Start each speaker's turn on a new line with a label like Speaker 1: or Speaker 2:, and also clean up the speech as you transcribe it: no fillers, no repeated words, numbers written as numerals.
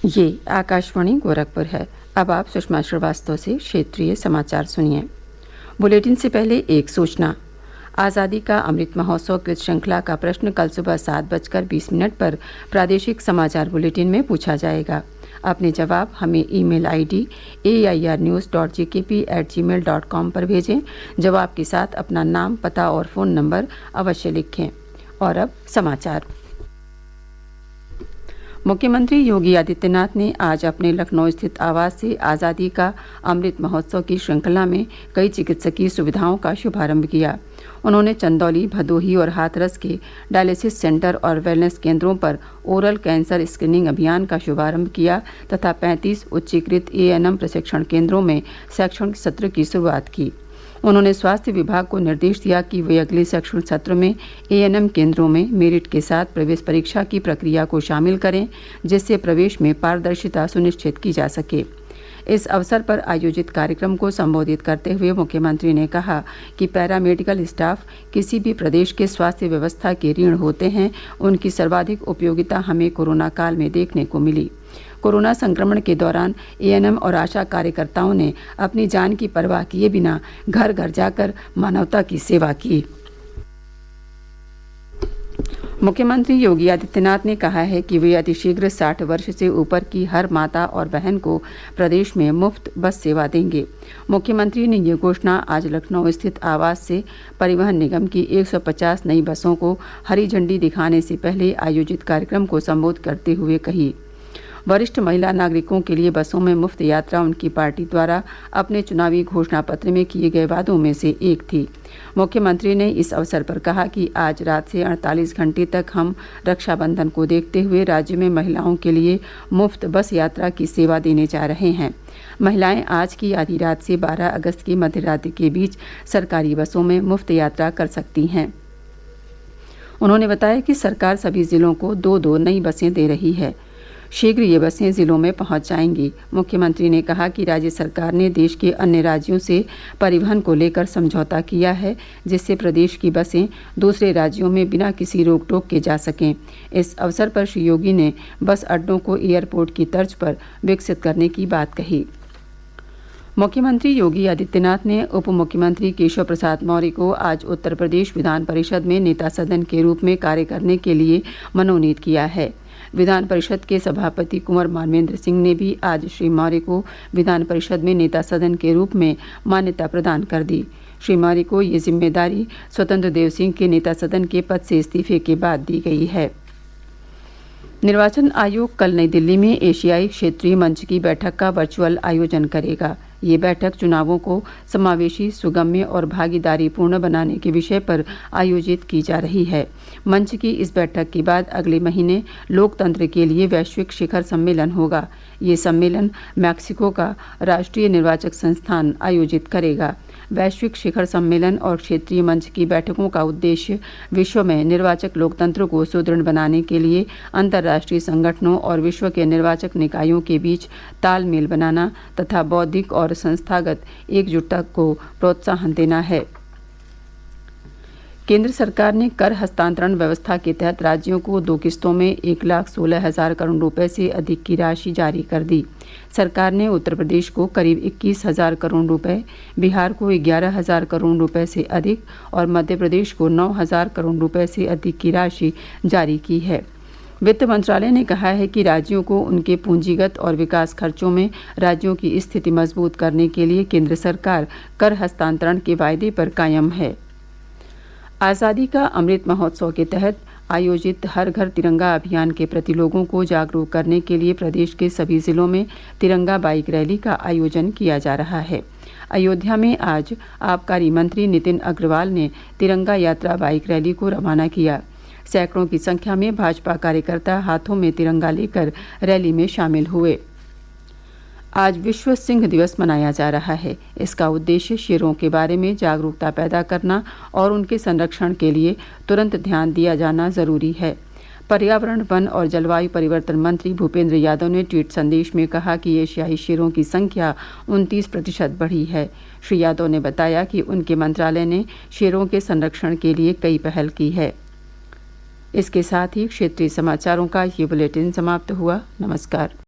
Speaker 1: ये आकाशवाणी गोरखपुर है। अब आप सुषमा श्रीवास्तव से क्षेत्रीय समाचार सुनिए। बुलेटिन से पहले एक सूचना। आज़ादी का अमृत महोत्सव क्विज श्रृंखला का प्रश्न कल सुबह 7:20 पर प्रादेशिक समाचार बुलेटिन में पूछा जाएगा। अपने जवाब हमें ईमेल आईडी airnews.gkp@gmail.com पर भेजें। जवाब के साथ अपना नाम, पता और फ़ोन नंबर अवश्य लिखें। और अब समाचार। मुख्यमंत्री योगी आदित्यनाथ ने आज अपने लखनऊ स्थित आवास से आज़ादी का अमृत महोत्सव की श्रृंखला में कई चिकित्सकीय सुविधाओं का शुभारंभ किया। उन्होंने चंदौली, भदोही और हाथरस के डायलिसिस सेंटर और वेलनेस केंद्रों पर ओरल कैंसर स्क्रीनिंग अभियान का शुभारंभ किया तथा 35 उच्चीकृत एएनएम प्रशिक्षण केंद्रों में शैक्षणिक सत्र की शुरुआत की। उन्होंने स्वास्थ्य विभाग को निर्देश दिया कि वे अगले शैक्षणिक सत्र में एएनएम केंद्रों में मेरिट के साथ प्रवेश परीक्षा की प्रक्रिया को शामिल करें, जिससे प्रवेश में पारदर्शिता सुनिश्चित की जा सके। इस अवसर पर आयोजित कार्यक्रम को संबोधित करते हुए मुख्यमंत्री ने कहा कि पैरामेडिकल स्टाफ किसी भी प्रदेश के स्वास्थ्य व्यवस्था के ऋण होते हैं। उनकी सर्वाधिक उपयोगिता हमें कोरोना काल में देखने को मिली। कोरोना संक्रमण के दौरान एएनएम और आशा कार्यकर्ताओं ने अपनी जान की परवाह किए बिना घर घर जाकर मानवता की सेवा की। मुख्यमंत्री योगी आदित्यनाथ ने कहा है कि वे अतिशीघ्र 60 वर्ष से ऊपर की हर माता और बहन को प्रदेश में मुफ्त बस सेवा देंगे। मुख्यमंत्री ने ये घोषणा आज लखनऊ स्थित आवास से परिवहन निगम की 150 नई बसों को हरी झंडी दिखाने से पहले आयोजित कार्यक्रम को संबोधित करते हुए कही। वरिष्ठ महिला नागरिकों के लिए बसों में मुफ्त यात्रा उनकी पार्टी द्वारा अपने चुनावी घोषणा पत्र में किए गए वादों में से एक थी। मुख्यमंत्री ने इस अवसर पर कहा कि आज रात से 48 घंटे तक हम रक्षाबंधन को देखते हुए राज्य में महिलाओं के लिए मुफ्त बस यात्रा की सेवा देने जा रहे हैं। महिलाएं आज की आधी रात से 12 अगस्त की मध्य रात्रि के बीच सरकारी बसों में मुफ्त यात्रा कर सकती हैं। उन्होंने बताया कि सरकार सभी जिलों को 2-2 नई बसें दे रही है। शीघ्र ये बसें जिलों में पहुंच जाएंगी। मुख्यमंत्री ने कहा कि राज्य सरकार ने देश के अन्य राज्यों से परिवहन को लेकर समझौता किया है, जिससे प्रदेश की बसें दूसरे राज्यों में बिना किसी रोक टोक के जा सकें। इस अवसर पर श्री योगी ने बस अड्डों को एयरपोर्ट की तर्ज पर विकसित करने की बात कही। मुख्यमंत्री योगी आदित्यनाथ ने उप मुख्यमंत्री केशव प्रसाद मौर्य को आज उत्तर प्रदेश विधान परिषद में नेता सदन के रूप में कार्य करने के लिए मनोनीत किया है। विधान परिषद के सभापति कुंवर मानवेंद्र सिंह ने भी आज श्री मौर्य को विधान परिषद में नेता सदन के रूप में मान्यता प्रदान कर दी। श्री मौर्य को ये जिम्मेदारी स्वतंत्र देव सिंह के नेता सदन के पद से इस्तीफे के बाद दी गई है। निर्वाचन आयोग कल नई दिल्ली में एशियाई क्षेत्रीय मंच की बैठक का वर्चुअल आयोजन करेगा। ये बैठक चुनावों को समावेशी, सुगम्य और भागीदारीपूर्ण बनाने के विषय पर आयोजित की जा रही है। मंच की इस बैठक के बाद अगले महीने लोकतंत्र के लिए वैश्विक शिखर सम्मेलन होगा। ये सम्मेलन मैक्सिको का राष्ट्रीय निर्वाचक संस्थान आयोजित करेगा। वैश्विक शिखर सम्मेलन और क्षेत्रीय मंच की बैठकों का उद्देश्य विश्व में निर्वाचक लोकतंत्र को सुदृढ़ बनाने के लिए अंतर्राष्ट्रीय संगठनों और विश्व के निर्वाचक निकायों के बीच तालमेल बनाना तथा बौद्धिक और संस्थागत एकजुटता को प्रोत्साहन देना है। केंद्र सरकार ने कर हस्तांतरण व्यवस्था के तहत राज्यों को 2 किस्तों में 1,16,000 करोड़ रुपए से अधिक की राशि जारी कर दी। सरकार ने उत्तर प्रदेश को करीब 21,000 करोड़ रुपए, बिहार को 11,000 करोड़ रुपए से अधिक और मध्य प्रदेश को 9,000 करोड़ रुपए से अधिक की राशि जारी की है। वित्त मंत्रालय ने कहा है कि राज्यों को उनके पूंजीगत और विकास खर्चों में राज्यों की स्थिति मजबूत करने के लिए केंद्र सरकार कर हस्तांतरण के वायदे पर कायम है। आज़ादी का अमृत महोत्सव के तहत आयोजित हर घर तिरंगा अभियान के प्रति लोगों को जागरूक करने के लिए प्रदेश के सभी जिलों में तिरंगा बाइक रैली का आयोजन किया जा रहा है। अयोध्या में आज आबकारी मंत्री नितिन अग्रवाल ने तिरंगा यात्रा बाइक रैली को रवाना किया। सैकड़ों की संख्या में भाजपा कार्यकर्ता हाथों में तिरंगा लेकर रैली में शामिल हुए। आज विश्व सिंह दिवस मनाया जा रहा है। इसका उद्देश्य शेरों के बारे में जागरूकता पैदा करना और उनके संरक्षण के लिए तुरंत ध्यान दिया जाना जरूरी है। पर्यावरण, वन और जलवायु परिवर्तन मंत्री भूपेंद्र यादव ने ट्वीट संदेश में कहा कि एशियाई शेरों की संख्या 29% बढ़ी है। श्री यादव ने बताया कि उनके मंत्रालय ने शेरों के संरक्षण के लिए कई पहल की है। इसके साथ ही क्षेत्रीय समाचारों का ये बुलेटिन समाप्त हुआ। नमस्कार।